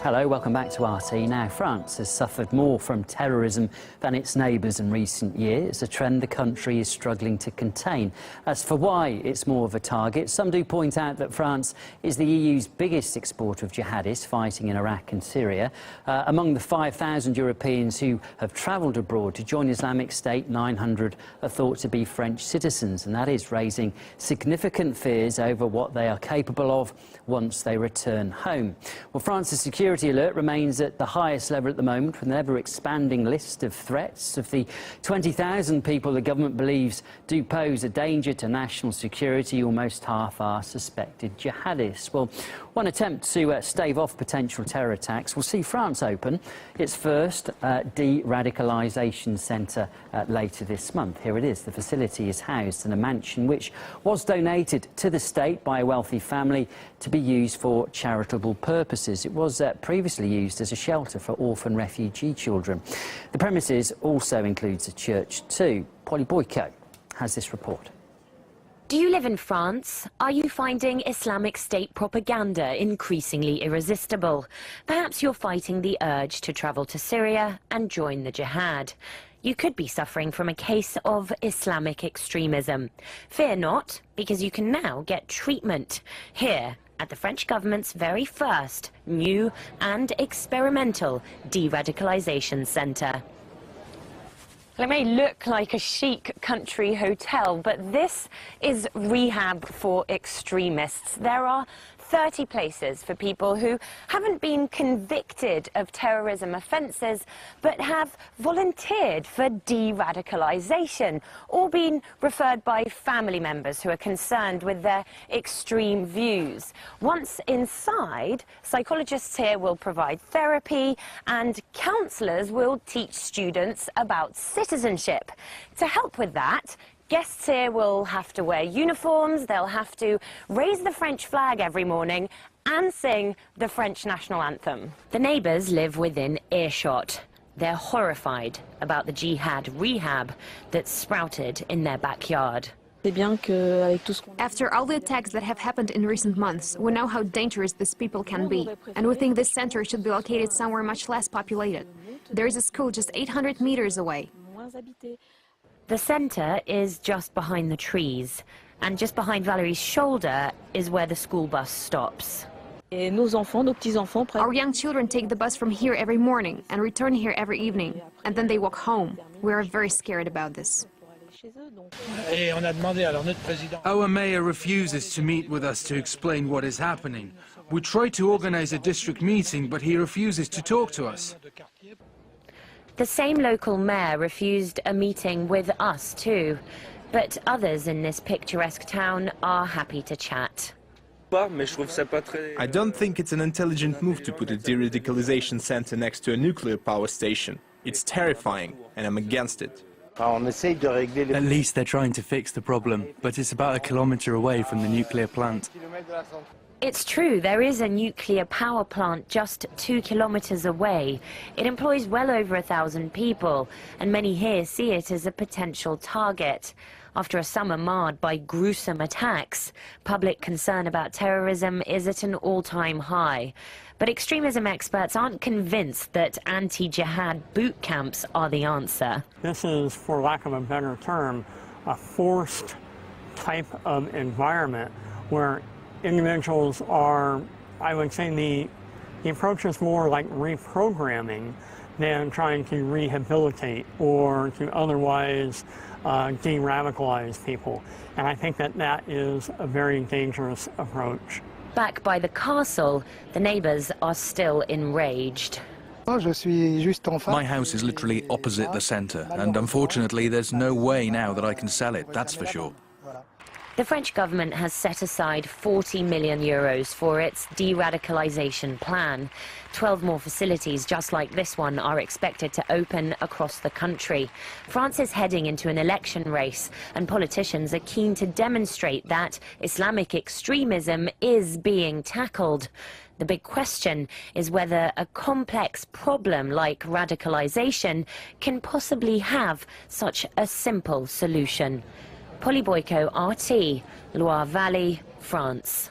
Hello, welcome back to RT. Now, France has suffered more from terrorism than its neighbours in recent years, a trend the country is struggling to contain. As for why it's more of a target, some do point out that France is the EU's biggest exporter of jihadists fighting in Iraq and Syria. Among the 5,000 Europeans who have travelled abroad to join Islamic State, 900 are thought to be French citizens, and that is raising significant fears over what they are capable of once they return home. Well, France's security alert remains at the highest level at the moment, with an ever-expanding list of threats. Of the 20,000 people the government believes do pose a danger to national security, almost half are suspected jihadists. Well, one attempt to stave off potential terror attacks will see France open its first de-radicalisation centre later this month. Here it is. The facility is housed in a mansion which was donated to the state by a wealthy family to be used for charitable purposes. It was previously used as a shelter for orphan refugee children. The premises also includes a church too. Polly Boyko has this report. Do you live in France? Are you finding Islamic State propaganda increasingly irresistible? Perhaps you're fighting the urge to travel to Syria and join the jihad. You could be suffering from a case of Islamic extremism. Fear not, because you can now get treatment here at the French government's very first new and experimental de-radicalisation centre. It may look like a chic country hotel, but this is rehab for extremists. There are 30 places for people who haven't been convicted of terrorism offences but have volunteered for de-radicalisation or been referred by family members who are concerned with their extreme views. Once inside, psychologists here will provide therapy and counsellors will teach students about citizenship. To help with that, guests here will have to wear uniforms, they'll have to raise the French flag every morning and sing the French national anthem. The neighbours live within earshot. They're horrified about the jihad rehab that's sprouted in their backyard. After all the attacks that have happened in recent months, we know how dangerous these people can be, and we think this center should be located somewhere much less populated. There is a school just 800 meters away. The centre is just behind the trees, and just behind Valerie's shoulder is where the school bus stops. Our young children take the bus from here every morning and return here every evening, and then they walk home. We are very scared about this. Our mayor refuses to meet with us to explain what is happening. We try to organize a district meeting, but he refuses to talk to us. The same local mayor refused a meeting with us too, but others in this picturesque town are happy to chat. I don't think it's an intelligent move to put a de-radicalisation center next to a nuclear power station. It's terrifying, and I'm against it. At least they're trying to fix the problem, but it's about a kilometre away from the nuclear plant. It's true, there is a nuclear power plant just 2 kilometres away. It employs well over 1,000 people, and many here see it as a potential target. After a summer marred by gruesome attacks, public concern about terrorism is at an all-time high. But extremism experts aren't convinced that anti-jihad boot camps are the answer. This is, for lack of a better term, a forced type of environment where individuals are, I would say the approach is more like reprogramming than trying to rehabilitate or to otherwise de-radicalize people. And I think that that is a very dangerous approach. Back by the castle, the neighbours are still enraged. My house is literally opposite the centre, and unfortunately there's no way now that I can sell it, that's for sure. The French government has set aside 40 million euros for its de-radicalisation plan. 12 more facilities just like this one are expected to open across the country. France is heading into an election race, and politicians are keen to demonstrate that Islamic extremism is being tackled. The big question is whether a complex problem like radicalisation can possibly have such a simple solution. Polly Boyko, RT, Loire Valley, France.